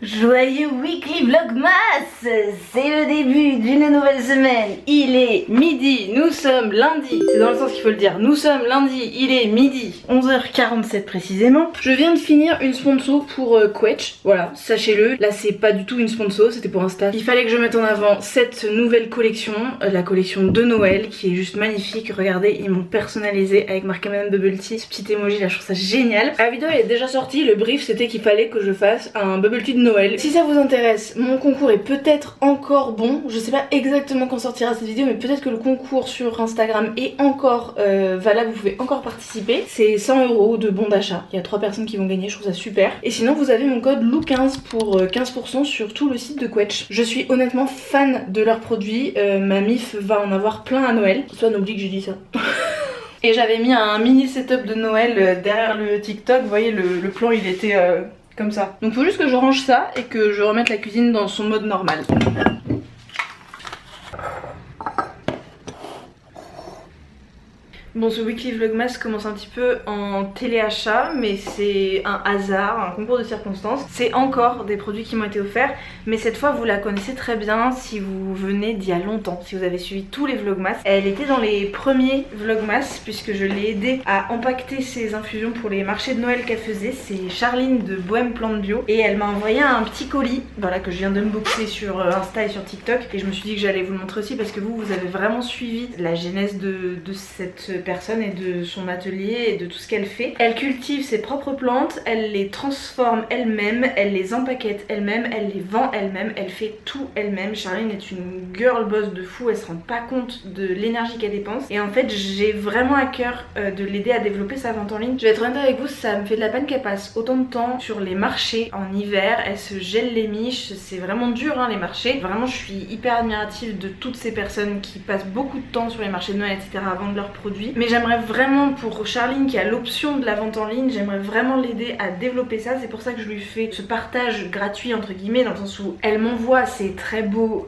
Joyeux Weekly Vlogmas. C'est le début d'une nouvelle semaine. Il est midi, nous sommes lundi. C'est dans le sens qu'il faut le dire. Nous sommes lundi, il est midi 11h47 précisément. Je viens de finir une sponsor pour Quetch. Voilà, sachez-le. Là c'est pas du tout une sponsor, c'était pour Insta. Il fallait que je mette en avant cette nouvelle collection, la collection de Noël qui est juste magnifique. Regardez, ils m'ont personnalisé avec marqué Madame Bubble Tea. Ce petit emoji là, je trouve ça génial. La vidéo elle est déjà sortie. Le brief c'était qu'il fallait que je fasse un Bubble Tea de Noël. Si ça vous intéresse, mon concours est peut-être encore bon. Je sais pas exactement quand sortira cette vidéo, mais peut-être que le concours sur Instagram est encore valable, vous pouvez encore participer. C'est 100 € de bon d'achat. Il y a 3 personnes qui vont gagner, je trouve ça super. Et sinon vous avez mon code LOU15 pour 15% sur tout le site de Quetch. Je suis honnêtement fan de leurs produits. Ma mif va en avoir plein à Noël. Soit on oublie que j'ai dit ça. Et j'avais mis un mini setup de Noël derrière le TikTok. Vous voyez le plan il était comme ça. Donc faut juste que je range ça et que je remette la cuisine dans son mode normal. Bon, ce Weekly Vlogmas commence un petit peu en téléachat, mais c'est un hasard, un concours de circonstances. C'est encore des produits qui m'ont été offerts, mais cette fois vous la connaissez très bien si vous venez d'il y a longtemps, si vous avez suivi tous les Vlogmas. Elle était dans les premiers Vlogmas puisque je l'ai aidée à empaqueter ses infusions pour les marchés de Noël qu'elle faisait. C'est Charline de Bohème Plante Bio et elle m'a envoyé un petit colis, voilà, que je viens d'unboxer sur Insta et sur TikTok. Et je me suis dit que j'allais vous le montrer aussi parce que vous avez vraiment suivi la genèse de cette personne et de son atelier et de tout ce qu'elle fait. Elle cultive ses propres plantes, elle les transforme elle-même, elle les empaquette elle-même, elle les vend elle-même, elle fait tout elle-même. Charline est une girl boss de fou, elle se rend pas compte de l'énergie qu'elle dépense et en fait j'ai vraiment à cœur de l'aider à développer sa vente en ligne. Je vais être honnête avec vous, ça me fait de la peine qu'elle passe autant de temps sur les marchés en hiver, elle se gèle les miches, c'est vraiment dur hein, les marchés. Vraiment je suis hyper admirative de toutes ces personnes qui passent beaucoup de temps sur les marchés de Noël etc à vendre leurs produits, mais j'aimerais vraiment pour Charline qui a l'option de la vente en ligne, j'aimerais vraiment l'aider à développer ça. C'est pour ça que je lui fais ce partage gratuit entre guillemets, dans le sens où elle m'envoie ses très beaux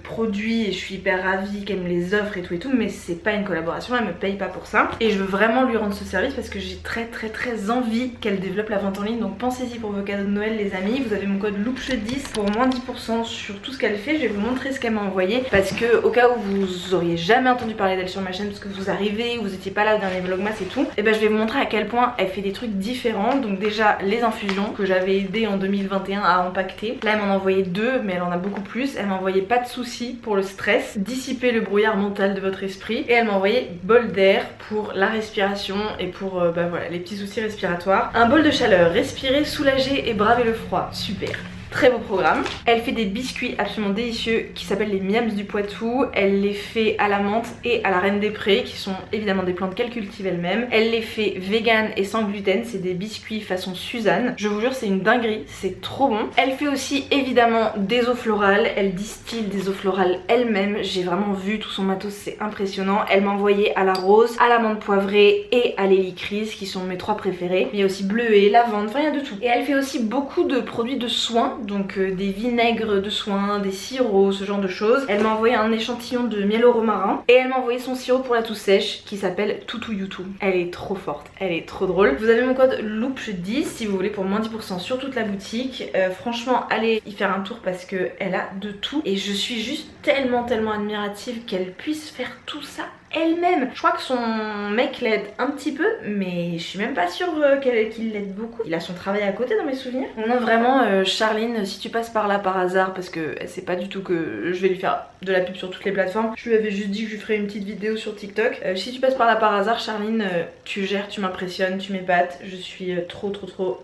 produits et je suis hyper ravie qu'elle me les offre et tout, mais c'est pas une collaboration, elle me paye pas pour ça et je veux vraiment lui rendre ce service parce que j'ai très envie qu'elle développe la vente en ligne. Donc pensez-y pour vos cadeaux de Noël les amis, vous avez mon code LOUPCHE10 pour moins 10% sur tout ce qu'elle fait. Je vais vous montrer ce qu'elle m'a envoyé parce que au cas où vous auriez jamais entendu parler d'elle sur ma chaîne parce que vous arrivez, vous étiez pas là dans les vlogmas et tout, et ben je vais vous montrer à quel point elle fait des trucs différents. Donc déjà les infusions que j'avais aidé en 2021 à empaqueter, là elle m'en a envoyé 2 mais elle en a beaucoup plus. Elle m'a envoyé pas de soucis pour le stress, dissiper le brouillard mental de votre esprit, et elle m'a envoyé bol d'air pour la respiration et pour bah voilà les petits soucis respiratoires, un bol de chaleur, respirer, soulager et braver le froid. Super. Très beau programme. Elle fait des biscuits absolument délicieux qui s'appellent les Miams du Poitou. Elle les fait à la menthe et à la reine des prés qui sont évidemment des plantes qu'elle cultive elle-même. Elle les fait vegan et sans gluten, c'est des biscuits façon Suzanne. Je vous jure c'est une dinguerie, c'est trop bon. Elle fait aussi évidemment des eaux florales, elle distille des eaux florales elle-même. J'ai vraiment vu tout son matos, c'est impressionnant. Elle m'a envoyé à la rose, à l'amande poivrée et à l'hélicryse qui sont mes 3 préférés. Il y a aussi bleuet, lavande, enfin il y a de tout. Et elle fait aussi beaucoup de produits de soins, donc des vinaigres de soins, des sirops, ce genre de choses. Elle m'a envoyé un échantillon de miel au romarin et elle m'a envoyé son sirop pour la toux sèche qui s'appelle Toutou Youtou. Elle est trop forte, elle est trop drôle. Vous avez mon code LOUPCHE10 si vous voulez pour moins 10% sur toute la boutique. Franchement allez y faire un tour parce que elle a de tout et je suis juste tellement admirative qu'elle puisse faire tout ça elle-même. Je crois que son mec l'aide un petit peu, mais je suis même pas sûre qu'il l'aide beaucoup. Il a son travail à côté dans mes souvenirs. Non vraiment Charline, si tu passes par là par hasard, parce que elle sait pas du tout que je vais lui faire de la pub sur toutes les plateformes, je lui avais juste dit que je lui ferais une petite vidéo sur TikTok. Si tu passes par là par hasard Charline, tu gères, tu m'impressionnes, tu m'épates, je suis trop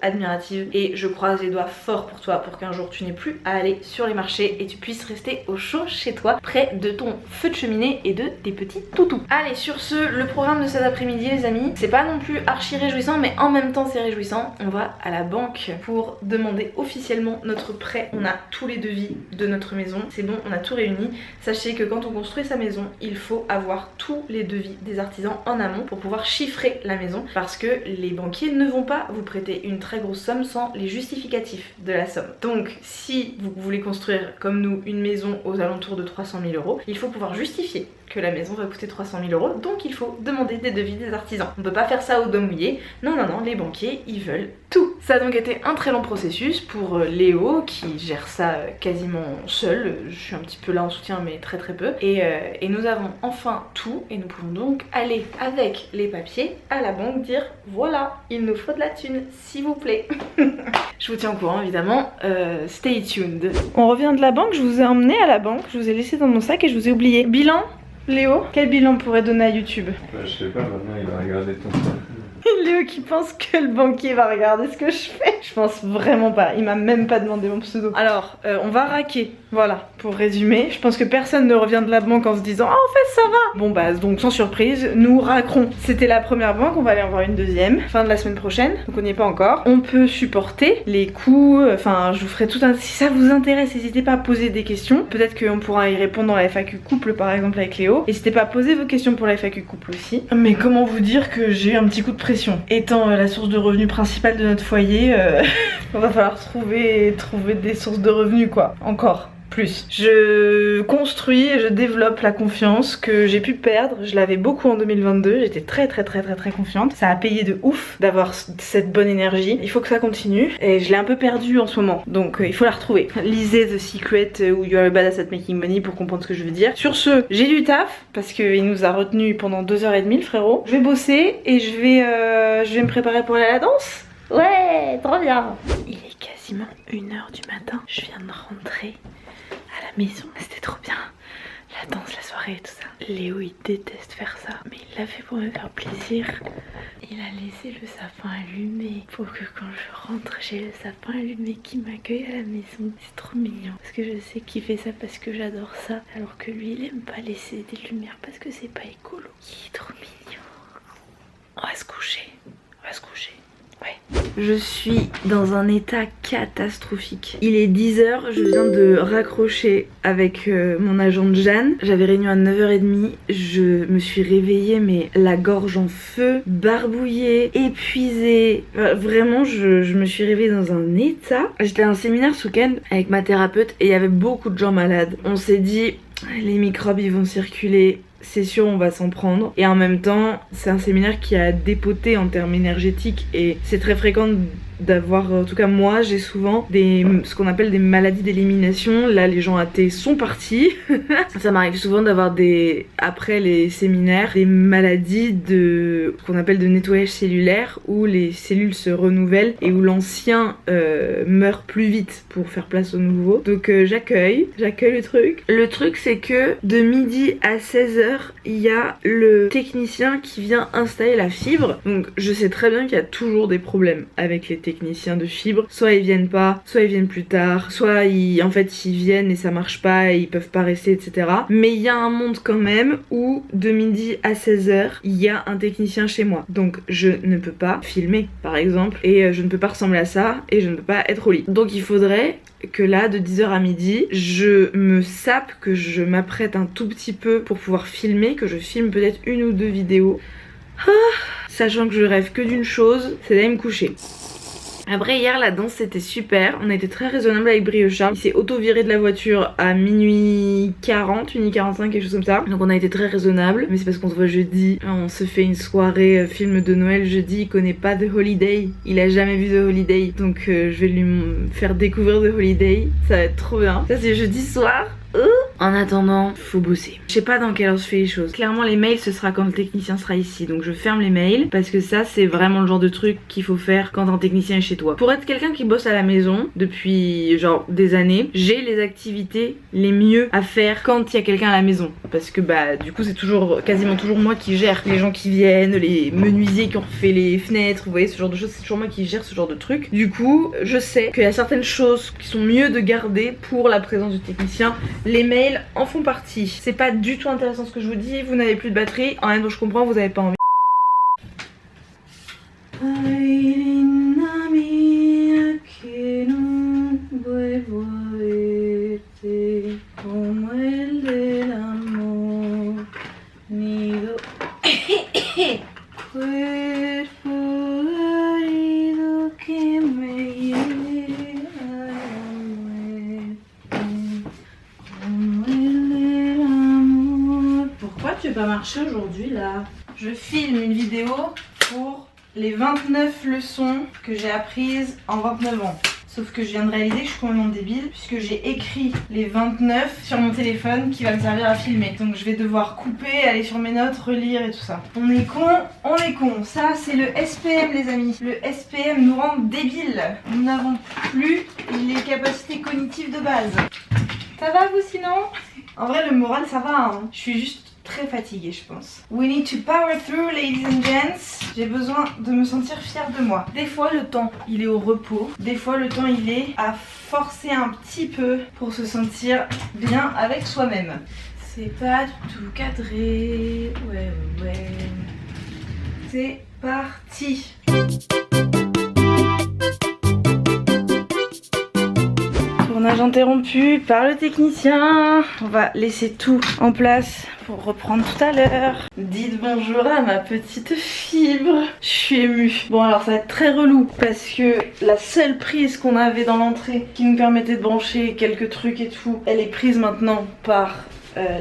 admirative et je croise les doigts fort pour toi pour qu'un jour tu n'aies plus à aller sur les marchés et tu puisses rester au chaud chez toi près de ton feu de cheminée et de tes petits toutous. Allez sur ce, le programme de cet après-midi les amis, c'est pas non plus archi réjouissant mais en même temps c'est réjouissant. On va à la banque pour demander officiellement notre prêt. On a tous les devis de notre maison, c'est bon, on a tout réuni. Sachez que quand on construit sa maison, il faut avoir tous les devis des artisans en amont pour pouvoir chiffrer la maison parce que les banquiers ne vont pas vous prêter une très grosse somme sans les justificatifs de la somme. Donc si vous voulez construire comme nous une maison aux alentours de 300 000 €, il faut pouvoir justifier que la maison va coûter 300 000 €, donc il faut demander des devis des artisans. On peut pas faire ça au doigt mouillé, non, les banquiers, ils veulent tout. Ça a donc été un très long processus pour Léo, qui gère ça quasiment seul. Je suis un petit peu là en soutien, mais très peu. Et nous avons enfin tout, et nous pouvons donc aller avec les papiers à la banque dire voilà, il nous faut de la thune, s'il vous plaît. Je vous tiens au courant évidemment, stay tuned. On revient de la banque, je vous ai emmené à la banque, je vous ai laissé dans mon sac et je vous ai oublié. Bilan, Léo, quel bilan on pourrait donner à YouTube? Bah, je sais pas, maintenant il va regarder ton téléphone. Léo qui pense que le banquier va regarder ce que je fais. Je pense vraiment pas, il m'a même pas demandé mon pseudo. Alors, on va raquer, voilà, pour résumer. Je pense que personne ne revient de la banque en se disant ah, en fait ça va. Bon bah donc sans surprise, nous raquerons. C'était la première banque, on va aller en voir une deuxième, fin de la semaine prochaine, donc on n'y est pas encore. On peut supporter les coûts, enfin je vous ferai tout un... Si ça vous intéresse, n'hésitez pas à poser des questions. Peut-être qu'on pourra y répondre dans la FAQ couple par exemple avec Léo. N'hésitez pas à poser vos questions pour la FAQ couple aussi. Mais comment vous dire que j'ai un petit coup de pression. Étant la source de revenus principale de notre foyer, on va falloir trouver des sources de revenus quoi, encore plus. Je construis et je développe la confiance que j'ai pu perdre. Je l'avais beaucoup en 2022, j'étais très confiante. Ça a payé de ouf d'avoir cette bonne énergie. Il faut que ça continue et je l'ai un peu perdue en ce moment, donc il faut la retrouver. Lisez The Secret ou You Are a Badass at Making Money pour comprendre ce que je veux dire. Sur ce, j'ai du taf parce qu'il nous a retenus pendant 2h30 le frérot. Je vais bosser et je vais me préparer pour aller à la danse. Ouais, trop bien. Il est quasiment 1h du matin, je viens de rentrer à la maison, c'était trop bien, la danse, la soirée et tout ça. Léo il déteste faire ça, mais il l'a fait pour me faire plaisir. Il a laissé le sapin allumé pour que quand je rentre j'ai le sapin allumé qui m'accueille à la maison. C'est trop mignon parce que je sais qu'il fait ça parce que j'adore ça, alors que lui il aime pas laisser des lumières parce que c'est pas écolo. Il est trop mignon. On va se coucher, on va se coucher. Ouais. Je suis dans un état catastrophique. Il est 10h, je viens de raccrocher avec mon agente Jeanne. J'avais réunion à 9h30, je me suis réveillée mais la gorge en feu, barbouillée, épuisée. Vraiment, je me suis réveillée dans un état. J'étais à un séminaire ce week-end avec ma thérapeute et il y avait beaucoup de gens malades. On s'est dit, les microbes ils vont circuler, c'est sûr on va s'en prendre, et en même temps c'est un séminaire qui a dépoté en termes énergétiques et c'est très fréquent d'avoir, en tout cas moi j'ai souvent ce qu'on appelle des maladies d'élimination. Là les gens athées sont partis. Ça m'arrive souvent d'avoir après les séminaires, des maladies qu'on appelle de nettoyage cellulaire, où les cellules se renouvellent et où l'ancien meurt plus vite pour faire place au nouveau. Donc j'accueille le truc. Le truc c'est que de midi à 16h il y a le technicien qui vient installer la fibre. Donc je sais très bien qu'il y a toujours des problèmes avec les techniciens de fibre, soit ils viennent pas, soit ils viennent plus tard, soit ils viennent et ça marche pas et ils peuvent pas rester, etc. Mais il y a un monde quand même où de midi à 16h il y a un technicien chez moi, donc je ne peux pas filmer par exemple, et je ne peux pas ressembler à ça, et je ne peux pas être au lit. Donc il faudrait que là de 10h à midi je me sape, que je m'apprête un tout petit peu pour pouvoir filmer, que je filme peut-être 1 ou 2 vidéos, sachant que je rêve que d'une chose, c'est d'aller me coucher. Après hier la danse c'était super, on a été très raisonnable avec Briocha. Il s'est auto-viré de la voiture à minuit 40, minuit 45, quelque chose comme ça. Donc on a été très raisonnable, mais c'est parce qu'on se voit jeudi. On se fait une soirée film de Noël jeudi, il connaît pas The Holiday, il a jamais vu The Holiday. Donc je vais lui faire découvrir The Holiday, ça va être trop bien. Ça c'est jeudi soir. En attendant, faut bosser. Je sais pas dans quelle heure je fais les choses. Clairement les mails ce sera quand le technicien sera ici. Donc je ferme les mails parce que ça c'est vraiment le genre de truc qu'il faut faire quand un technicien est chez toi. Pour être quelqu'un qui bosse à la maison depuis genre des années, j'ai les activités les mieux à faire quand il y a quelqu'un à la maison. Parce que bah du coup c'est quasiment toujours moi qui gère les gens qui viennent, les menuisiers qui ont refait les fenêtres, vous voyez ce genre de choses, c'est toujours moi qui gère ce genre de truc. Du coup je sais qu'il y a certaines choses qui sont mieux de garder pour la présence du technicien. Les mails en font partie. C'est pas du tout intéressant ce que je vous dis, vous n'avez plus de batterie, en même temps je comprends, vous avez pas envie. Pourquoi fait pas marcher aujourd'hui là? Je filme une vidéo pour les 29 leçons que j'ai apprises en 29 ans. Sauf que je viens de réaliser que je suis complètement débile puisque j'ai écrit les 29 sur mon téléphone qui va me servir à filmer. Donc je vais devoir couper, aller sur mes notes, relire et tout ça. On est con, on est con. Ça c'est le SPM les amis. Le SPM nous rend débiles. Nous n'avons plus les capacités cognitives de base. Ça va vous sinon? En vrai le moral ça va hein. Je suis juste très fatiguée je pense. We need to power through ladies and gents. J'ai besoin de me sentir fière de moi. Des fois le temps il est au repos. Des fois le temps il est à forcer un petit peu pour se sentir bien avec soi-même. C'est pas du tout cadré. Ouais. C'est parti. Tournage interrompu par le technicien. On va laisser tout en place pour reprendre tout à l'heure. Dites bonjour à ma petite fibre. Je suis émue. Bon alors ça va être très relou parce que la seule prise qu'on avait dans l'entrée qui nous permettait de brancher quelques trucs et tout, elle est prise maintenant par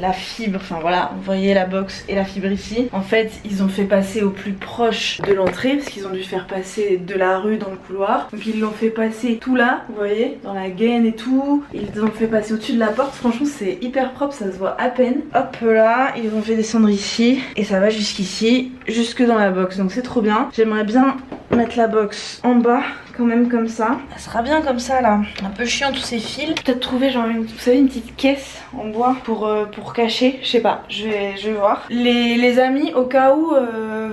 la fibre, enfin voilà, vous voyez la box et la fibre ici. En fait, ils ont fait passer au plus proche de l'entrée parce qu'ils ont dû faire passer de la rue dans le couloir. Donc ils l'ont fait passer tout là, vous voyez, dans la gaine et tout. Ils l'ont fait passer au-dessus de la porte. Franchement, c'est hyper propre, ça se voit à peine. Hop là, ils ont fait descendre ici et ça va jusqu'ici, jusque dans la box. Donc c'est trop bien. J'aimerais bien mettre la box en bas quand même comme ça. Ça sera bien comme ça là. Un peu chiant tous ces fils. Peut-être trouver genre vous savez une petite caisse en bois pour cacher. Je sais pas. Je vais voir. Les amis, au cas où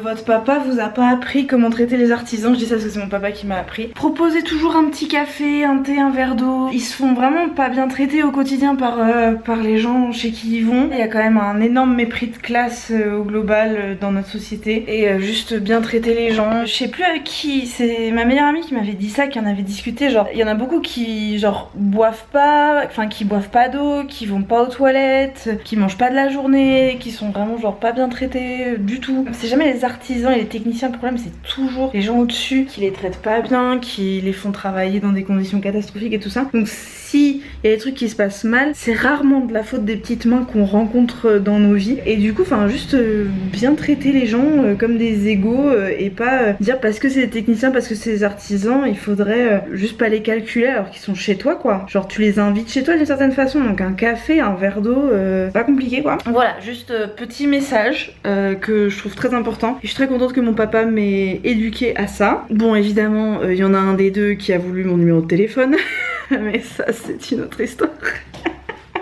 votre papa vous a pas appris comment traiter les artisans, je dis ça parce que c'est mon papa qui m'a appris. Proposez toujours un petit café, un thé, un verre d'eau. Ils se font vraiment pas bien traiter au quotidien par les gens chez qui ils vont. Il y a quand même un énorme mépris de classe au global dans notre société. Et juste bien traiter les gens. Je sais plus avec qui. C'est ma meilleure amie qui m'avait dit ça, qui en avait discuté. Genre il y en a beaucoup qui genre boivent pas, enfin qui boivent pas d'eau, qui vont pas aux toilettes, qui mangent pas de la journée, qui sont vraiment genre pas bien traités du tout. C'est jamais les artisans et les techniciens le problème, c'est toujours les gens au-dessus qui les traitent pas bien, qui les font travailler dans des conditions catastrophiques et tout ça. Donc si il y a des trucs qui se passent mal, c'est rarement de la faute des petites mains qu'on rencontre dans nos vies. Et du coup enfin juste bien traiter les gens comme des égaux et pas dire parce que c'est des techniciens, parce que c'est des artisans, il faudrait juste pas les calculer alors qu'ils sont chez toi quoi. Genre tu les invites chez toi d'une certaine façon, donc un café, un verre d'eau, pas compliqué quoi. Voilà, juste petit message que je trouve très important. Et je suis très contente que mon papa m'ait éduquée à ça. Bon évidemment il y en a un des deux qui a voulu mon numéro de téléphone mais ça c'est une autre histoire.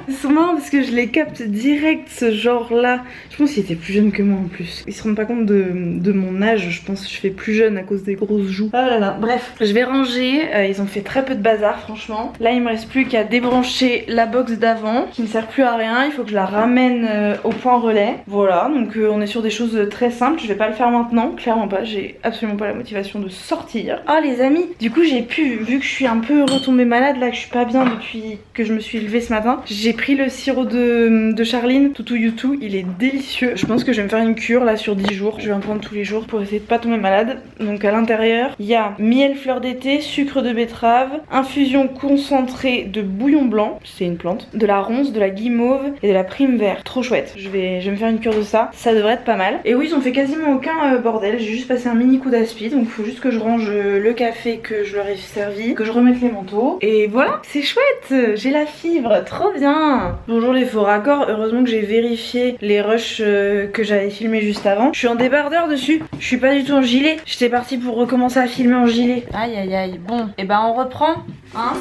C'est marrant parce que je les capte direct ce genre là. Je pense qu'il était plus jeune que moi en plus. Ils se rendent pas compte de mon âge. Je pense que je fais plus jeune à cause des grosses joues. Ah là là. Bref, je vais ranger. Ils ont fait très peu de bazar franchement. Là il me reste plus qu'à débrancher la box d'avant qui ne sert plus à rien. Il faut que je la ramène au point relais. Voilà, donc on est sur des choses très simples. Je vais pas le faire maintenant, clairement pas. J'ai absolument pas la motivation de sortir. Ah les amis, du coup j'ai pu, vu que je suis un peu retombée malade là, que je suis pas bien depuis que je me suis levée ce matin, j'ai pris le sirop de Charline, Toutou Youtou, il est délicieux. Je pense que je vais me faire une cure là sur 10 jours. Je vais en prendre tous les jours pour essayer de pas tomber malade. Donc à l'intérieur, il y a miel fleur d'été, sucre de betterave, infusion concentrée de bouillon blanc, c'est une plante, de la ronce, de la guimauve et de la prime vert. Trop chouette. Je vais me faire une cure de ça. Ça devrait être pas mal. Et oui, ils ont fait quasiment aucun bordel. J'ai juste passé un mini coup d'aspi. Donc il faut juste que je range le café que je leur ai servi, que je remette les manteaux. Et voilà, c'est chouette. J'ai la fibre, trop bien. Bonjour les faux raccords, heureusement que j'ai vérifié les rushs que j'avais filmé juste avant. Je suis en débardeur dessus, je suis pas du tout en gilet. J'étais partie pour recommencer à filmer en gilet. Aïe aïe aïe, bon, et ben on reprend, hein.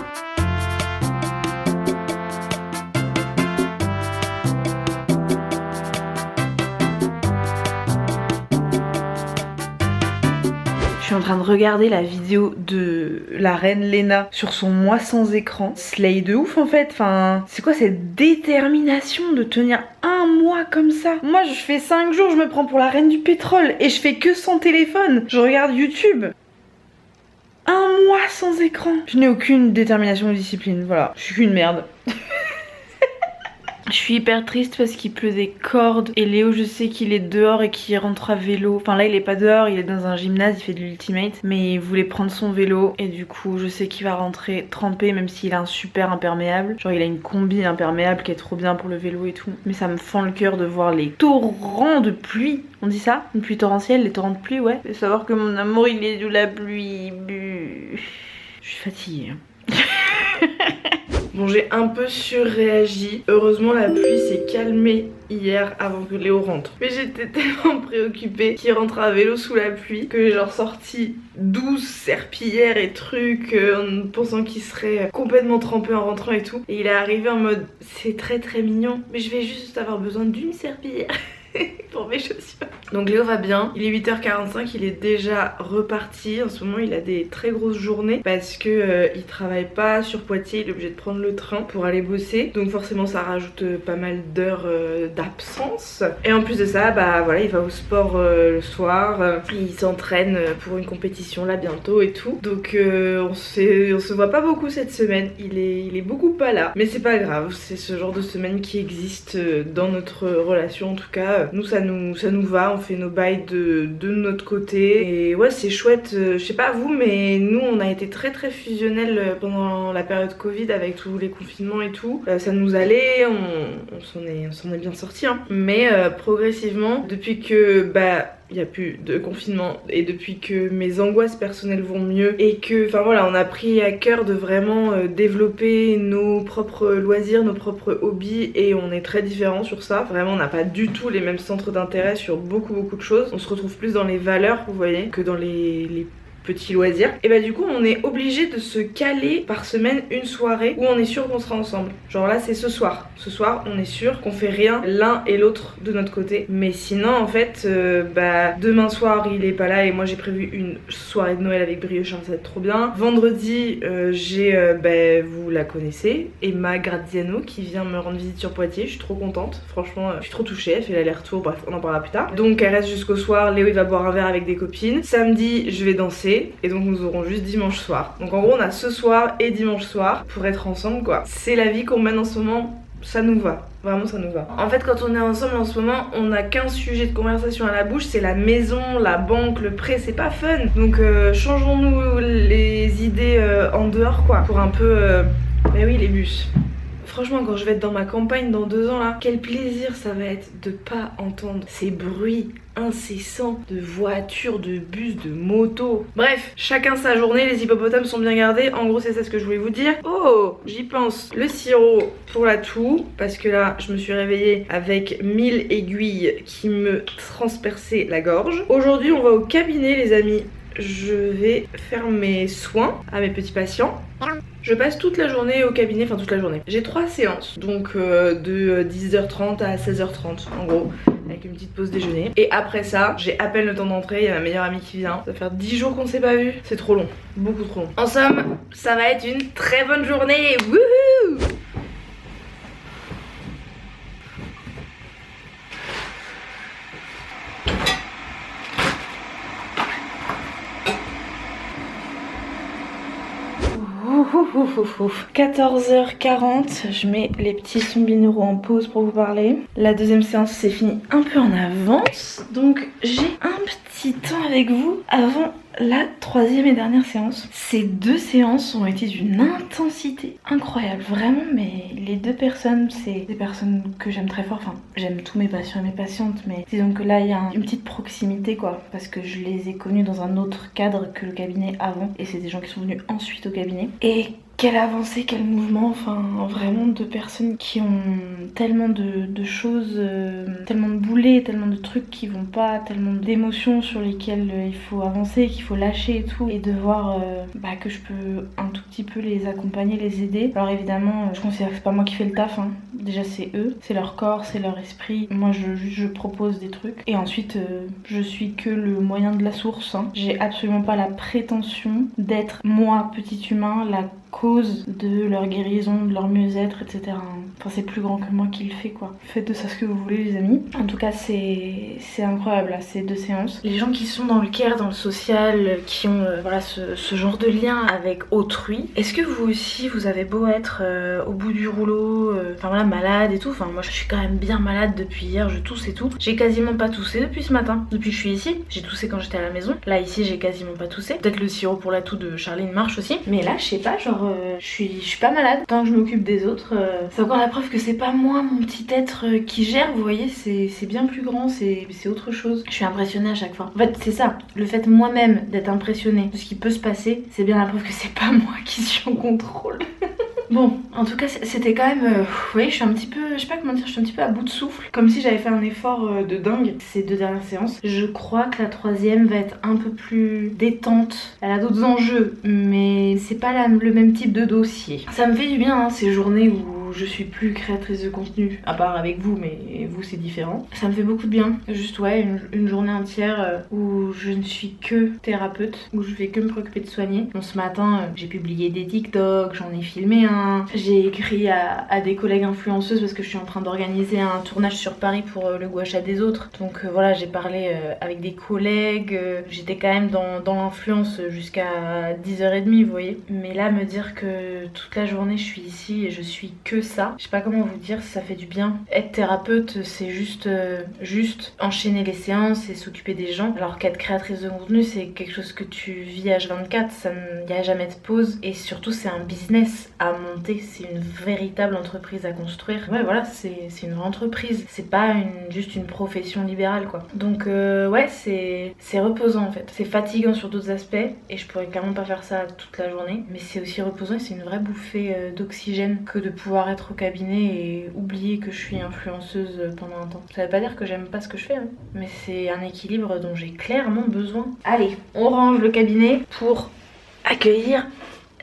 Je suis en train de regarder la vidéo de la reine Léna sur son mois sans écran. Slay de ouf en fait, enfin c'est quoi cette détermination de tenir un mois comme ça? Moi je fais 5 jours, je me prends pour la reine du pétrole et je fais que sans téléphone. Je regarde YouTube. Un mois sans écran. Je n'ai aucune détermination ou discipline, voilà. Je suis qu'une merde. Je Je suis hyper triste parce qu'il pleut des cordes et Léo je sais qu'il est dehors et qu'il rentre à vélo. Enfin là il est pas dehors, il est dans un gymnase, il fait de l'ultimate, mais il voulait prendre son vélo et du coup je sais qu'il va rentrer trempé même s'il a un super imperméable. Genre il a une combi imperméable qui est trop bien pour le vélo et tout. Mais ça me fend le cœur de voir les torrents de pluie. On dit ça? Une pluie torrentielle, les torrents de pluie, ouais. Et savoir que mon amour il est de la pluie. Je suis fatiguée. Bon, j'ai un peu surréagi. Heureusement, la pluie s'est calmée hier avant que Léo rentre. Mais j'étais tellement préoccupée qu'il rentre à vélo sous la pluie que j'ai genre sorti 12 serpillères et trucs en pensant qu'il serait complètement trempé en rentrant et tout. Et il est arrivé en mode c'est très très mignon, mais je vais juste avoir besoin d'une serpillière. Pour mes chaussures. Donc Léo va bien, il est 8h45, il est déjà reparti. En ce moment il a des très grosses journées parce que il travaille pas sur Poitiers, il est obligé de prendre le train pour aller bosser. Donc forcément ça rajoute pas mal d'heures d'absence. Et en plus de ça, bah voilà, il va au sport le soir, il s'entraîne pour une compétition là bientôt et tout. Donc on se voit pas beaucoup cette semaine, il est beaucoup pas là. Mais c'est pas grave, c'est ce genre de semaine qui existe dans notre relation en tout cas. Nous ça nous va, on fait nos bails de notre côté et ouais c'est chouette, je sais pas vous mais nous on a été très très fusionnels pendant la période Covid avec tous les confinements et tout, ça nous allait, on s'en est bien sortis hein. Mais progressivement depuis que il n'y a plus de confinement et depuis que mes angoisses personnelles vont mieux et que enfin voilà on a pris à cœur de vraiment développer nos propres loisirs, nos propres hobbies et on est très différents sur ça. Vraiment on n'a pas du tout les mêmes centres d'intérêt sur beaucoup de choses. On se retrouve plus dans les valeurs vous voyez que dans les petits loisirs. Et bah du coup on est obligé de se caler par semaine une soirée où on est sûr qu'on sera ensemble. Genre là c'est ce soir. Ce soir on est sûr qu'on fait rien l'un et l'autre de notre côté. Mais sinon en fait demain soir il est pas là et moi j'ai prévu une soirée de Noël avec Brio Charles, ça va être trop bien. Vendredi j'ai vous la connaissez, Emma Graziano qui vient me rendre visite sur Poitiers. Je suis trop contente, franchement je suis trop touchée, elle fait l'aller-retour, bref on en parlera plus tard. Donc elle reste jusqu'au soir, Léo il va boire un verre avec des copines. Samedi je vais danser et donc nous aurons juste dimanche soir. Donc en gros on a ce soir et dimanche soir pour être ensemble quoi. C'est la vie qu'on mène en ce moment, ça nous va. Vraiment ça nous va. En fait quand on est ensemble en ce moment on a 15 sujets de conversation à la bouche. C'est la maison, la banque, le prêt, c'est pas fun. Donc changeons-nous les idées en dehors quoi. Pour un peu... Mais oui les bus. Franchement quand je vais être dans ma campagne dans 2 ans là, quel plaisir ça va être de pas entendre ces bruits incessants de voitures, de bus, de motos. Bref, chacun sa journée, les hippopotames sont bien gardés. En gros c'est ça ce que je voulais vous dire. Oh, j'y pense, le sirop pour la toux, parce que là je me suis réveillée avec 1000 aiguilles qui me transperçaient la gorge. Aujourd'hui on va au cabinet les amis. Je vais faire mes soins à mes petits patients. Je passe toute la journée au cabinet, enfin toute la journée. J'ai 3 séances, donc de 10h30 à 16h30 en gros, avec une petite pause déjeuner. Et après ça, j'ai à peine le temps d'entrer, il y a ma meilleure amie qui vient. Ça va faire 10 jours qu'on s'est pas vu, c'est trop long, beaucoup trop long. En somme, ça va être une très bonne journée, wouhou! Ouf. 14h40, je mets les petits sons binauros en pause pour vous parler. La deuxième séance c'est fini un peu en avance, donc j'ai un petit temps avec vous avant la 3e et dernière séance. Ces 2 séances ont été d'une intensité incroyable, vraiment, mais les 2 personnes, c'est des personnes que j'aime très fort. Enfin, j'aime tous mes patients et mes patientes, mais disons que là, il y a une petite proximité, quoi, parce que je les ai connus dans un autre cadre que le cabinet avant, et c'est des gens qui sont venus ensuite au cabinet. Et quelle avancée, quel mouvement, enfin vraiment 2 personnes qui ont tellement de choses, tellement de boulets, tellement de trucs qui vont pas, tellement d'émotions sur lesquelles il faut avancer, qu'il faut lâcher et tout, et de voir que je peux un tout petit peu les accompagner, les aider. Alors évidemment je considère que c'est pas moi qui fais le taf, hein. Déjà c'est eux, c'est leur corps, c'est leur esprit, moi je propose des trucs et ensuite je suis que le moyen de la source, hein. J'ai absolument pas la prétention d'être moi petit humain, la cause de leur guérison, de leur mieux-être, etc. Enfin c'est plus grand que moi qui le fait quoi. Faites de ça ce que vous voulez les amis. En tout cas c'est incroyable là, ces 2 séances. Les gens qui sont dans le care, dans le social, qui ont voilà ce genre de lien avec autrui. Est-ce que vous aussi vous avez beau être au bout du rouleau, enfin voilà malade et tout. Enfin moi je suis quand même bien malade depuis hier, je tousse et tout. J'ai quasiment pas toussé depuis ce matin, depuis que je suis ici. J'ai toussé quand j'étais à la maison. Là ici j'ai quasiment pas toussé. Peut-être le sirop pour la toux de Charline marche aussi. Mais là je sais pas, genre je suis pas malade. Tant que je m'occupe des autres, c'est encore la preuve que c'est pas moi mon petit être qui gère. Vous voyez c'est bien plus grand, c'est autre chose. Je suis impressionnée à chaque fois. En fait c'est ça, le fait moi-même d'être impressionnée de ce qui peut se passer, c'est bien la preuve que c'est pas moi qui suis en contrôle. Bon, en tout cas c'était quand même, vous voyez je suis un petit peu, je sais pas comment dire, je suis un petit peu à bout de souffle. Comme si j'avais fait un effort de dingue ces 2 dernières séances. Je crois que la 3e va être un peu plus détente. Elle a d'autres enjeux, mais c'est pas le même type de dossier. Ça me fait du bien hein, ces journées où je suis plus créatrice de contenu, à part avec vous, mais vous c'est différent. Ça me fait beaucoup de bien. Juste ouais, une journée entière où je ne suis que thérapeute, où je vais que me préoccuper de soigner. Bon ce matin j'ai publié des TikTok, j'en ai filmé un. J'ai écrit à des collègues influenceuses parce que je suis en train d'organiser un tournage sur Paris pour le gua sha des autres. Donc voilà, j'ai parlé avec des collègues, j'étais quand même dans l'influence jusqu'à 10h30 vous voyez. Mais là me dire que toute la journée je suis ici et je suis que ça, je sais pas comment vous dire si ça fait du bien. Être thérapeute c'est juste enchaîner les séances et s'occuper des gens, alors qu'être créatrice de contenu c'est quelque chose que tu vis H24, il n'y a jamais de pause et surtout c'est un business à monter, c'est une véritable entreprise à construire. Ouais voilà, c'est une vraie entreprise, c'est pas juste une profession libérale quoi. Donc ouais c'est reposant en fait, c'est fatigant sur d'autres aspects et je pourrais clairement pas faire ça toute la journée, mais c'est aussi reposant et c'est une vraie bouffée d'oxygène que de pouvoir être au cabinet et oublier que je suis influenceuse pendant un temps. Ça veut pas dire que j'aime pas ce que je fais hein, mais c'est un équilibre dont j'ai clairement besoin. Allez, on range le cabinet pour accueillir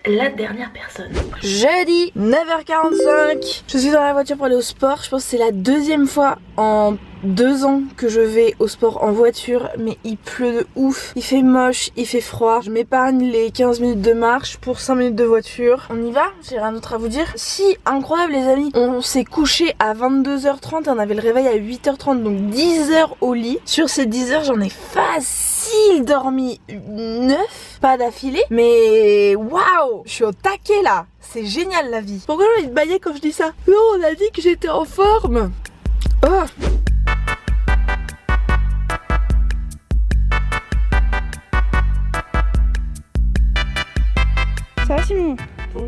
la dernière personne. Jeudi 9h45, je suis dans la voiture pour aller au sport. Je pense que c'est la 2e fois en 2 ans que je vais au sport en voiture, mais il pleut de ouf, il fait moche, il fait froid. Je m'épargne les 15 minutes de marche pour 5 minutes de voiture. On y va? J'ai rien d'autre à vous dire. Si, incroyable les amis, on s'est couché à 22h30 et on avait le réveil à 8h30, donc 10 heures au lit. Sur ces 10 heures, j'en ai facile dormi 9, pas d'affilée, mais waouh, je suis au taquet là. C'est génial la vie. Pourquoi j'ai envie de bailler quand je dis ça? Non, on a dit que j'étais en forme. Oh. Ça va Simon?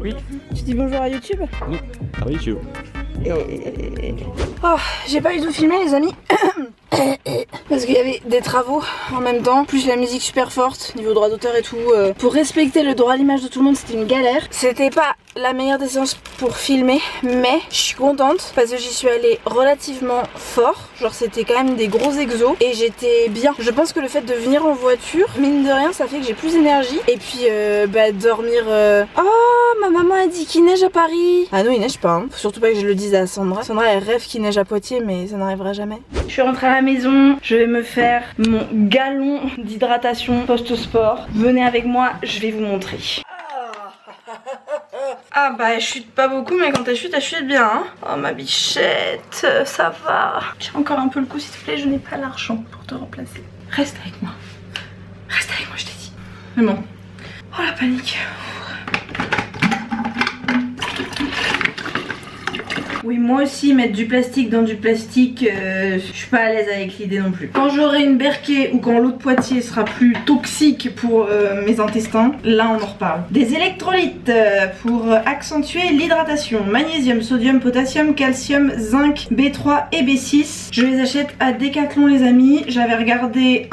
Oui. Tu dis bonjour à YouTube? Oui, à YouTube. Oh, j'ai pas eu tout filmé les amis. Parce qu'il y avait des travaux en même temps, plus la musique super forte, niveau droit d'auteur et tout. Pour respecter le droit à l'image de tout le monde, c'était une galère. C'était pas la meilleure des séances pour filmer, mais je suis contente parce que j'y suis allée relativement fort. Genre c'était quand même des gros exos et j'étais bien. Je pense que le fait de venir en voiture, mine de rien, ça fait que j'ai plus d'énergie. Et puis dormir... Oh, ma maman a dit qu'il neige à Paris. Ah non, il neige pas, hein. Faut surtout pas que je le dise à Sandra. Sandra elle rêve qu'il neige à Poitiers, mais ça n'arrivera jamais. Je suis rentrée à la maison, je vais me faire mon galon d'hydratation post-sport. Venez avec moi, je vais vous montrer. Ah bah elle chute pas beaucoup, mais quand elle chute bien hein. Oh ma bichette, ça va. J'ai encore un peu le coup s'il te plaît, je n'ai pas l'argent pour te remplacer. Reste avec moi, je t'ai dit. Mais bon, oh la panique. Oui, moi aussi, mettre du plastique dans du plastique, je suis pas à l'aise avec l'idée non plus. Quand j'aurai une Berquet ou quand l'eau de Poitiers sera plus toxique pour mes intestins, là on en reparle. Des électrolytes pour accentuer l'hydratation. Magnésium, sodium, potassium, calcium, zinc, B3 et B6. Je les achète à Decathlon les amis. J'avais regardé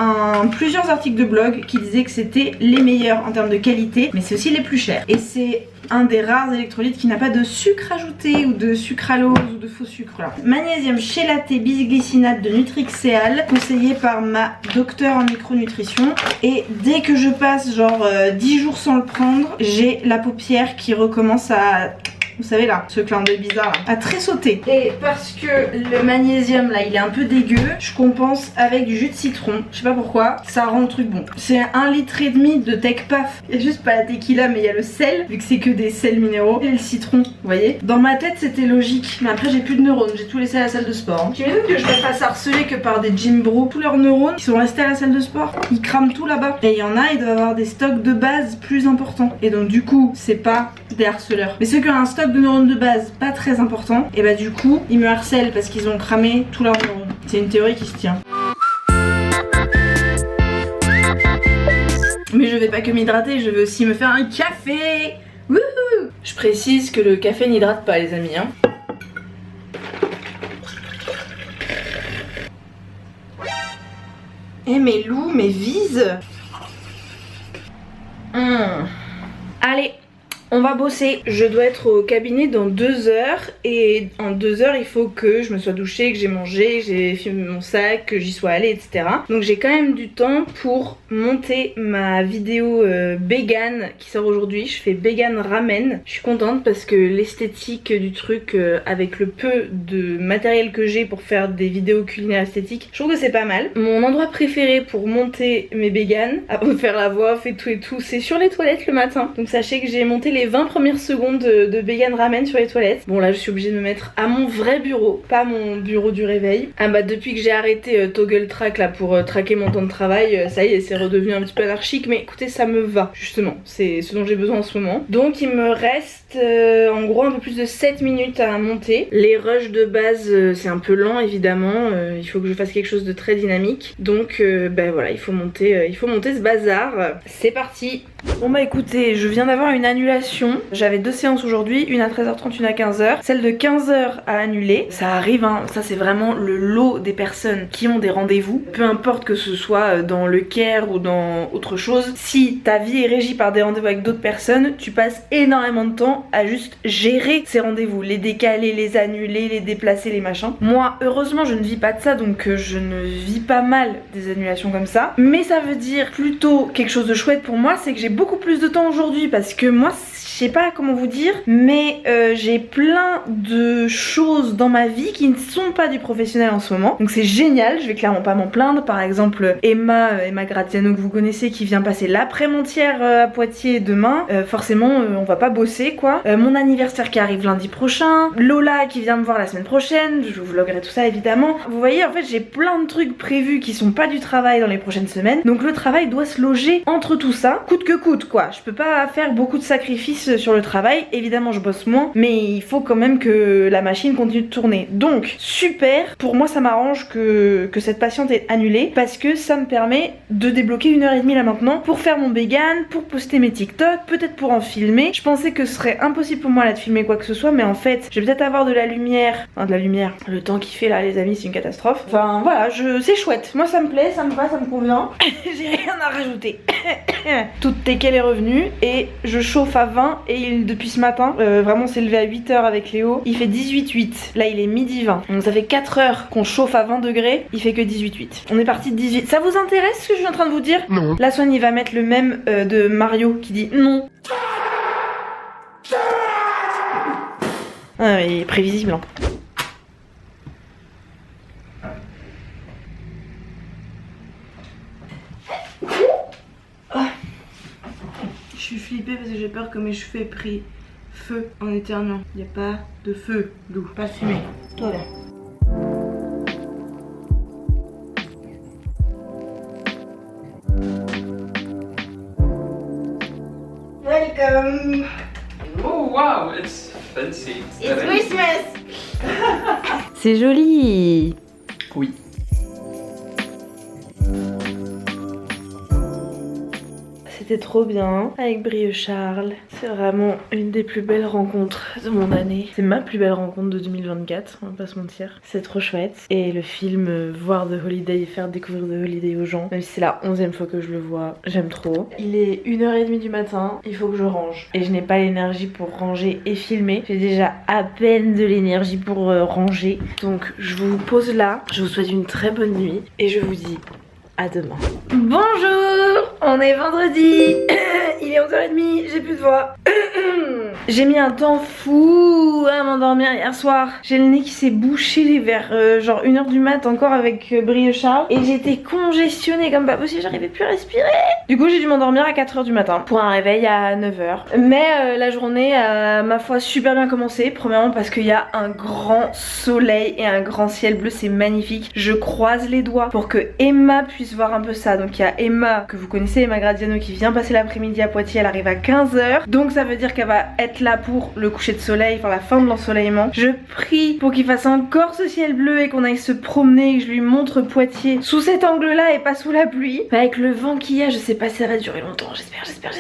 plusieurs articles de blog qui disaient que c'était les meilleurs en termes de qualité, mais c'est aussi les plus chers. Et c'est un des rares électrolytes qui n'a pas de sucre ajouté ou de sucralose ou de faux sucre là. Magnésium chélaté bisglycinate de Nutrixéal, conseillé par ma docteure en micronutrition. Et dès que je passe genre 10 jours sans le prendre, j'ai la paupière qui recommence à bouche. Vous savez là, ce clin d'œil bizarre là, a très sauté. Et parce que le magnésium là il est un peu dégueu, je compense avec du jus de citron. Je sais pas pourquoi, ça rend le truc bon. C'est 1,5 litre de Tech Paf. Il y a juste pas la tequila mais il y a le sel, vu que c'est que des sels minéraux. Et le citron, vous voyez. Dans ma tête c'était logique, mais après j'ai plus de neurones, j'ai tout laissé à la salle de sport. Tu m'étonnes que je me fasse harceler que par des gym bros. Tous leurs neurones qui sont restés à la salle de sport, ils crament tout là-bas. Et il y en a, ils doivent avoir des stocks de base plus importants. Et donc du coup, c'est pas des harceleurs. Mais ceux qui ont un stock de neurones de base pas très important, et bah du coup, ils me harcèlent parce qu'ils ont cramé tous leurs neurones. C'est une théorie qui se tient. Mais je vais pas que m'hydrater, je vais aussi me faire un café. Wouhou! Je précise que le café n'hydrate pas les amis hein. Eh mes loups, mes vises. Allez, on va bosser. Je dois être au cabinet dans 2 heures. Et en 2 heures, il faut que je me sois douchée, que j'ai mangé, que j'ai filmé mon sac, que j'y sois allée, etc. Donc j'ai quand même du temps pour monter ma vidéo vegan qui sort aujourd'hui. Je fais vegan ramen. Je suis contente parce que l'esthétique du truc avec le peu de matériel que j'ai pour faire des vidéos culinaires esthétiques, je trouve que c'est pas mal. Mon endroit préféré pour monter mes vegan, avant de faire la voix off et tout, c'est sur les toilettes le matin. Donc sachez que j'ai monté les 20 premières secondes de vegan ramen sur les toilettes. Bon là je suis obligée de me mettre à mon vrai bureau, pas mon bureau du réveil. Ah bah depuis que j'ai arrêté Toggle Track là pour traquer mon temps de travail, ça y est c'est redevenu un petit peu anarchique, mais écoutez ça me va justement, c'est ce dont j'ai besoin en ce moment. Donc il me reste en gros un peu plus de 7 minutes à monter. Les rushs de base c'est un peu lent évidemment, il faut que je fasse quelque chose de très dynamique. Donc ben voilà, il faut monter ce bazar. C'est parti. Bon bah écoutez, je viens d'avoir une annulation. J'avais 2 séances aujourd'hui, une à 13h30, une à 15h. Celle de 15h a annulé. Ça arrive hein, ça c'est vraiment le lot des personnes qui ont des rendez-vous. Peu importe que ce soit dans le care ou dans autre chose. Si ta vie est régie par des rendez-vous avec d'autres personnes, tu passes énormément de temps à juste gérer ces rendez-vous. Les décaler, les annuler, les déplacer, les machins. Moi, heureusement, je ne vis pas de ça, donc je ne vis pas mal des annulations comme ça. Mais ça veut dire plutôt quelque chose de chouette pour moi, c'est que j'ai beaucoup plus de temps aujourd'hui parce que moi je sais pas comment vous dire mais j'ai plein de choses dans ma vie qui ne sont pas du professionnel en ce moment, donc c'est génial, je vais clairement pas m'en plaindre. Par exemple Emma Gratiano que vous connaissez qui vient passer l'après-midi entière à Poitiers demain, forcément on va pas bosser quoi. Mon anniversaire qui arrive lundi prochain, Lola qui vient me voir la semaine prochaine, je vous vloggerai tout ça évidemment. Vous voyez en fait j'ai plein de trucs prévus qui sont pas du travail dans les prochaines semaines, donc le travail doit se loger entre tout ça, coûte que coûte quoi. Je peux pas faire beaucoup de sacrifices sur le travail, évidemment je bosse moins, mais il faut quand même que la machine continue de tourner. Donc super, pour moi ça m'arrange que cette patiente est annulée parce que ça me permet de débloquer 1h30 là maintenant pour faire mon vegan, pour poster mes TikTok, peut-être pour en filmer. Je pensais que ce serait impossible pour moi là de filmer quoi que ce soit, mais en fait je vais peut-être avoir de la lumière, le temps qu'il fait là les amis c'est une catastrophe. Enfin voilà, c'est chouette, moi ça me plaît, ça me va, ça me convient. J'ai rien à rajouter. Toute Tekel est revenue et je chauffe à 20 et depuis ce matin, vraiment s'est levé à 8h avec Léo, il fait 18,8. Là il est midi 20. Donc ça fait 4 heures qu'on chauffe à 20 degrés, il fait que 18,8. On est parti de 18. Ça vous intéresse ce que je suis en train de vous dire? Non. La Soigne il va mettre le même de Mario qui dit non. Ah, il est prévisible hein. Je suis flippée parce que j'ai peur que mes cheveux aient pris feu en éternuant. Il n'y a pas de feu, Lou, pas de fumée. Toi là. Welcome. Oh wow, it's fancy. It's Christmas. C'est joli. Oui. C'était trop bien avec Brie Charles. C'est vraiment une des plus belles rencontres de mon année. C'est ma plus belle rencontre de 2024, on va pas se mentir. C'est trop chouette. Et le film voir The Holiday et faire découvrir The Holiday aux gens, même si c'est la 11e fois que je le vois, j'aime trop. Il est 1h30 du matin, il faut que je range. Et je n'ai pas l'énergie pour ranger et filmer. J'ai déjà à peine de l'énergie pour ranger. Donc je vous pose là, je vous souhaite une très bonne nuit et je vous dis à demain. Bonjour, on est vendredi, il est 11h30, j'ai plus de voix. J'ai mis un temps fou à m'endormir hier soir. J'ai le nez qui s'est bouché vers genre 1h du mat encore avec Brie et Charles. Et j'étais congestionnée comme pas possible, j'arrivais plus à respirer. Du coup j'ai dû m'endormir à 4h du matin pour un réveil à 9h. Mais la journée a ma foi super bien commencé. Premièrement parce qu'il y a un grand soleil et un grand ciel bleu, c'est magnifique. Je croise les doigts pour que Emma puisse voir un peu ça. Donc il y a Emma que vous connaissez, Emma Gradiano, qui vient passer l'après-midi à Poitiers. Elle arrive à 15h. Donc ça veut dire qu'elle va être là pour le coucher de soleil, enfin la fin de l'ensoleillement. Je prie pour qu'il fasse encore ce ciel bleu et qu'on aille se promener et que je lui montre Poitiers sous cet angle-là et pas sous la pluie. Mais avec le vent qu'il y a, je sais pas si ça va durer longtemps. J'espère.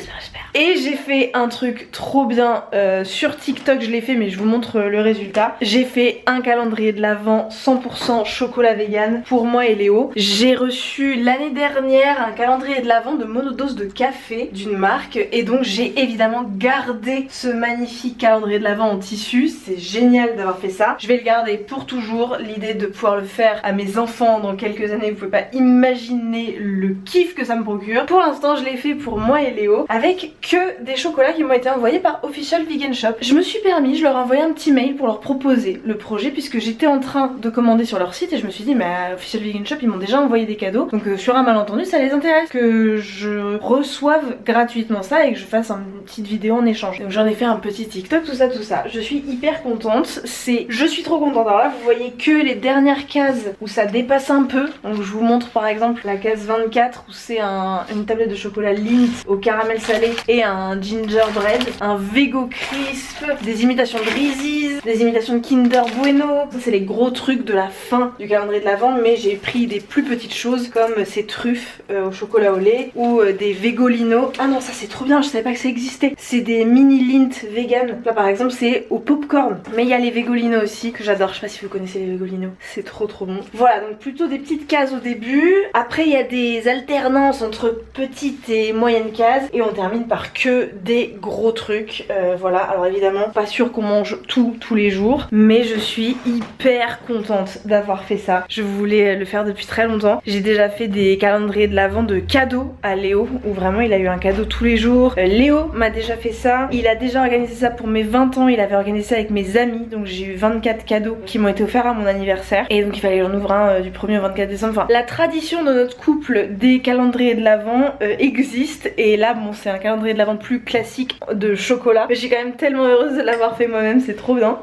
Et j'ai fait un truc trop bien sur TikTok, je l'ai fait mais je vous montre le résultat. J'ai fait un calendrier de l'Avent 100% chocolat vegan pour moi et Léo. J'ai reçu l'année dernière un calendrier de l'Avent de monodose de café d'une marque et donc j'ai évidemment gardé ce magnifique calendrier de l'Avent en tissu. C'est génial d'avoir fait ça. Je vais le garder pour toujours. L'idée de pouvoir le faire à mes enfants dans quelques années, vous pouvez pas imaginer le kiff que ça me procure. Pour l'instant je l'ai fait pour moi et Léo avec que des chocolats qui m'ont été envoyés par Official Vegan Shop. Je me suis permis, je leur ai envoyé un petit mail pour leur proposer le projet puisque j'étais en train de commander sur leur site et je me suis dit mais Official Vegan Shop ils m'ont déjà envoyé des cadeaux donc sur un malentendu ça les intéresse que je reçoive gratuitement ça et que je fasse une petite vidéo en échange. Donc j'en ai fait un petit TikTok, tout ça. Je suis hyper contente, je suis trop contente. Alors là vous voyez que les dernières cases où ça dépasse un peu. Donc je vous montre par exemple la case 24 où c'est une tablette de chocolat Lindt au caramel salé et un gingerbread, un Vego Crisp, des imitations de Reese's, des imitations de Kinder Bueno. Ça c'est les gros trucs de la fin du calendrier de l'Avent, mais j'ai pris des plus petites choses comme ces truffes au chocolat au lait ou des Vegolino. Ah non ça c'est trop bien, je savais pas que ça existait. C'est des mini Lindt vegan. Là par exemple c'est au popcorn, mais il y a les Vegolino aussi que j'adore. Je sais pas si vous connaissez les Vegolino, c'est trop bon. Voilà, donc plutôt des petites cases au début. Après il y a des alternances entre petites et moyennes cases et on termine par que des gros trucs. Voilà, alors évidemment pas sûr qu'on mange tout tous les jours, mais je suis hyper contente d'avoir fait ça. Je voulais le faire depuis très longtemps. J'ai déjà fait des calendriers de l'Avent de cadeaux à Léo où vraiment il a eu un cadeau tous les jours. Léo m'a déjà fait ça, il a déjà organisé ça pour mes 20 ans, il avait organisé ça avec mes amis, donc j'ai eu 24 cadeaux qui m'ont été offerts à mon anniversaire et donc il fallait que j'en ouvre un du 1er au 24 décembre. Enfin, la tradition de notre couple des calendriers de l'Avent existe et là bon c'est un calendrier de l'Avent plus classique de chocolat, mais je suis quand même tellement heureuse de l'avoir fait moi-même, c'est trop bien.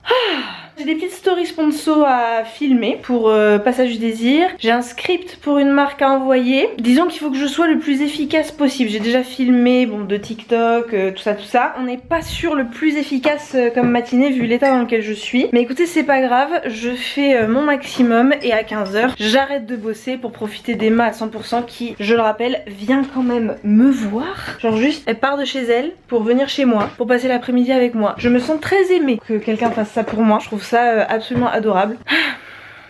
J'ai des petites stories sponsor à filmer pour Passage du Désir. J'ai un script pour une marque à envoyer. Disons qu'il faut que je sois le plus efficace possible. J'ai déjà filmé bon, de TikTok, tout ça. On n'est pas sûr le plus efficace comme matinée vu l'état dans lequel je suis. Mais écoutez, c'est pas grave. Je fais mon maximum et à 15h, j'arrête de bosser pour profiter d'Emma à 100% qui, je le rappelle, vient quand même me voir. Genre juste, elle part de chez elle pour venir chez moi, pour passer l'après-midi avec moi. Je me sens très aimée que quelqu'un fasse ça pour moi. Je trouve ça absolument adorable.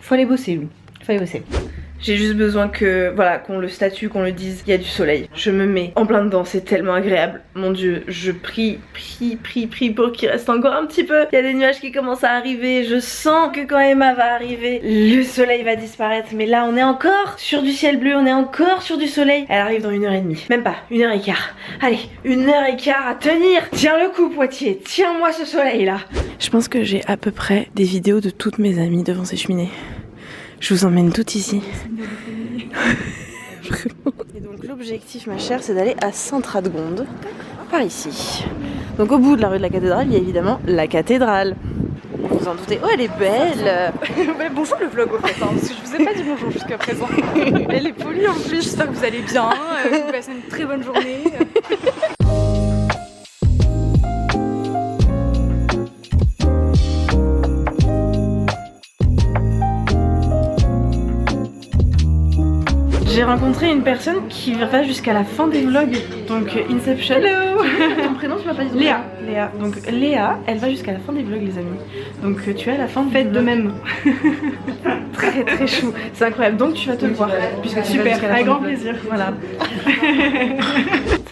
Faut aller bosser, Lou. Faut aller bosser. J'ai juste besoin que, voilà, qu'on le statue, qu'on le dise, il y a du soleil. Je me mets en plein dedans, c'est tellement agréable. Mon Dieu, je prie pour qu'il reste encore un petit peu. Il y a des nuages qui commencent à arriver, je sens que quand Emma va arriver, le soleil va disparaître. Mais là, on est encore sur du ciel bleu, on est encore sur du soleil. Elle arrive dans 1h30, même pas, 1h15. Allez, 1h15 à tenir. Tiens le coup, Poitiers, tiens-moi ce soleil là. Je pense que j'ai à peu près des vidéos de toutes mes amies devant ces cheminées. Je vous emmène toutes ici. Et donc l'objectif ma chère c'est d'aller à Sainte-Radegonde, par ici. Donc au bout de la rue de la cathédrale il y a évidemment la cathédrale. Vous vous en doutez, oh elle est belle. Bonjour le vlog au fait, hein, parce que je vous ai pas dit bonjour jusqu'à présent. Elle est polie en plus, j'espère que vous allez bien, vous passez une très bonne journée. J'ai rencontré une personne qui va jusqu'à la fin des vlogs, donc Inception. Hello. Ton prénom tu m'as pas dit. Léa. Léa. Donc Léa, elle va jusqu'à la fin des vlogs les amis. Donc tu es à la fin. Faites de même. Très chou, c'est incroyable. Donc tu vas te le voir puisque tu super, avec grand plaisir. Voilà.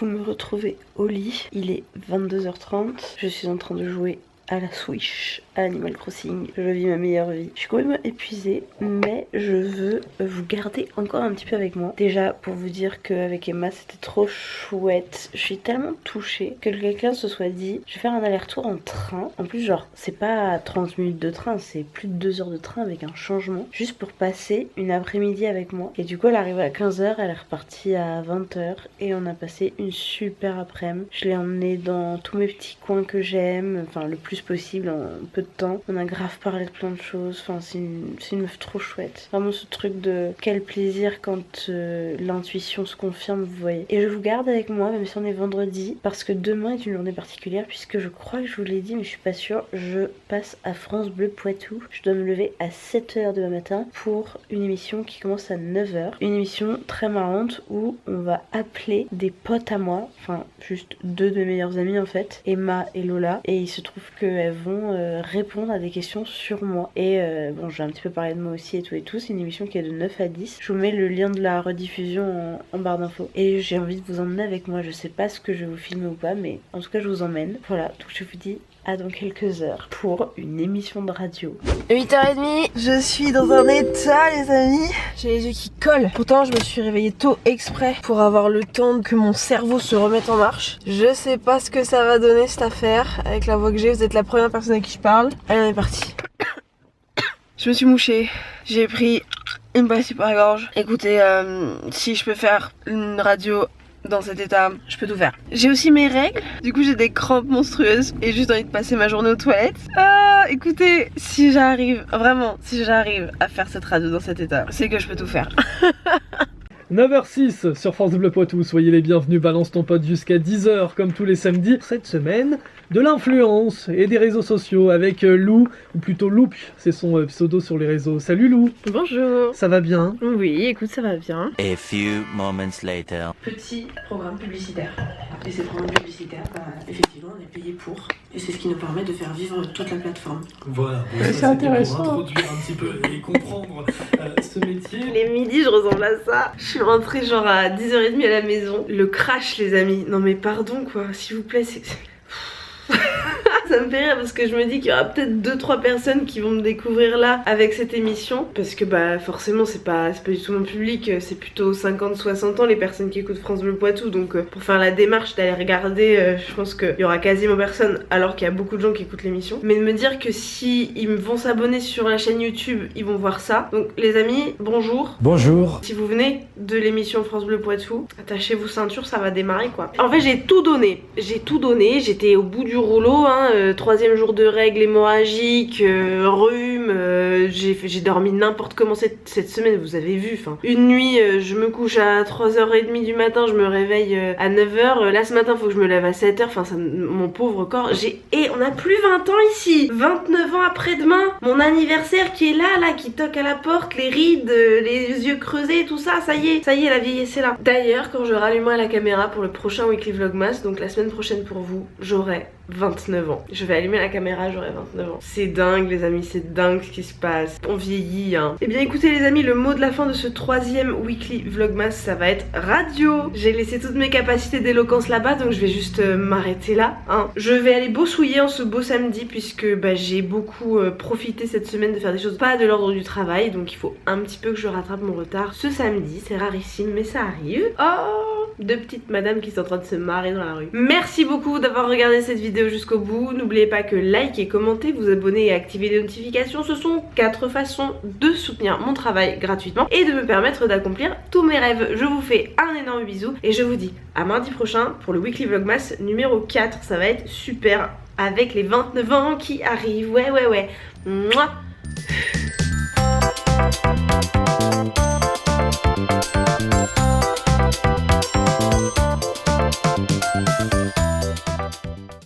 Vous me retrouvez au lit. Il est 22h30. Je suis en train de jouer à la Switch, à Animal Crossing. Je vis ma meilleure vie. Je suis complètement épuisée, mais je veux vous garder encore un petit peu avec moi. Déjà pour vous dire qu'avec Emma c'était trop chouette. Je suis tellement touchée que quelqu'un se soit dit je vais faire un aller-retour en train. En plus genre c'est pas 30 minutes de train, c'est plus de 2 heures de train avec un changement. Juste pour passer une après-midi avec moi. Et du coup elle est arrivée à 15h, elle est repartie à 20h et on a passé une super après-midi. Je l'ai emmenée dans tous mes petits coins que j'aime, enfin le plus possible en peu de temps. On a grave parlé de plein de choses, enfin c'est une meuf trop chouette. Vraiment ce truc de quel plaisir quand l'intuition se confirme, vous voyez. Et je vous garde avec moi même si on est vendredi parce que demain est une journée particulière puisque je crois que je vous l'ai dit mais je suis pas sûre, je passe à France Bleu Poitou. Je dois me lever à 7h demain matin pour une émission qui commence à 9h. Une émission très marrante où on va appeler des potes à moi, enfin juste 2 de mes meilleures amies en fait, Emma et Lola, et il se trouve qu'elles vont répondre à des questions sur moi. Et bon j'ai un petit peu parlé de moi aussi et tout, c'est une émission qui est de 9 à 10. Je vous mets le lien de la rediffusion en barre d'infos. Et j'ai envie de vous emmener avec moi, je sais pas ce que je vais vous filmer ou pas, mais en tout cas je vous emmène. Voilà, donc je vous dis à dans quelques heures pour une émission de radio. 8h30, je suis dans un état les amis. J'ai les yeux qui collent. Pourtant je me suis réveillée tôt exprès pour avoir le temps que mon cerveau se remette en marche. Je sais pas ce que ça va donner cette affaire. Avec la voix que j'ai, vous êtes la première personne à qui je parle. Allez on est parti. Je me suis mouchée, j'ai pris une pastille par la gorge. Écoutez, si je peux faire une radio dans cet état, je peux tout faire. J'ai aussi mes règles, du coup j'ai des crampes monstrueuses et juste envie de passer ma journée aux toilettes. Écoutez, si j'arrive, vraiment, si j'arrive à faire cette radio dans cet état, c'est que je peux tout faire. 9h06 sur France Bleu Poitou, soyez les bienvenus, balance ton pote jusqu'à 10h comme tous les samedis. Cette semaine, de l'influence et des réseaux sociaux avec Lou, ou plutôt Loup, c'est son pseudo sur les réseaux. Salut Lou. Bonjour. Ça va bien? Oui, écoute, ça va bien. A few moments later. Petit programme publicitaire. Et ces programmes publicitaires, effectivement on est payé pour. Et c'est ce qui nous permet de faire vivre toute la plateforme. Voilà, bon, c'est intéressant. Pour introduire un petit peu et comprendre ce métier. Les midis je ressemble à ça. Je suis rentrée genre à 10h30 à la maison. Le crash les amis. Non mais pardon quoi, s'il vous plaît c'est... Ça me fait rire parce que je me dis qu'il y aura peut-être 2-3 personnes qui vont me découvrir là avec cette émission. Parce que bah forcément c'est pas du tout mon public, c'est plutôt 50-60 ans les personnes qui écoutent France Bleu Poitou. Donc pour faire la démarche d'aller regarder, je pense qu'il y aura quasiment personne alors qu'il y a beaucoup de gens qui écoutent l'émission. Mais de me dire que si ils vont s'abonner sur la chaîne YouTube, ils vont voir ça. Donc les amis, bonjour. Bonjour. Si vous venez de l'émission France Bleu Poitou, attachez vos ceintures, ça va démarrer quoi. En fait j'ai tout donné, j'étais au bout du rouleau hein. 3e jour de règles hémorragiques, rhume, j'ai dormi n'importe comment cette semaine, vous avez vu. Enfin, une nuit, je me couche à 3h30 du matin, je me réveille à 9h. Là ce matin, faut que je me lève à 7h. Enfin, mon pauvre corps. Et on a plus 20 ans ici. 29 ans après-demain, mon anniversaire qui est là, qui toque à la porte, les rides, les yeux creusés, tout ça. Ça y est, la vieillesse est là. D'ailleurs, quand je rallumerai la caméra pour le prochain Weekly Vlogmas, donc la semaine prochaine pour vous, j'aurai 29 ans. Je vais allumer la caméra, j'aurai 29 ans. C'est dingue les amis, c'est dingue ce qui se passe. On vieillit hein. Et bien écoutez les amis, le mot de la fin de ce 3e Weekly Vlogmas, ça va être radio. J'ai laissé toutes mes capacités d'éloquence là-bas, donc je vais juste m'arrêter là hein. Je vais aller bossouiller en ce beau samedi puisque bah, j'ai beaucoup profité cette semaine de faire des choses pas de l'ordre du travail. Donc il faut un petit peu que je rattrape mon retard ce samedi. C'est rarissime mais ça arrive. Oh, 2 petites madames qui sont en train de se marrer dans la rue. Merci beaucoup d'avoir regardé cette vidéo jusqu'au bout. N'oubliez pas que like et commenter, vous abonner et activer les notifications, ce sont 4 façons de soutenir mon travail gratuitement et de me permettre d'accomplir tous mes rêves. Je vous fais un énorme bisou et je vous dis à mardi prochain pour le Weekly Vlogmas numéro 4. Ça va être super avec les 29 ans qui arrivent. Ouais. Mouah.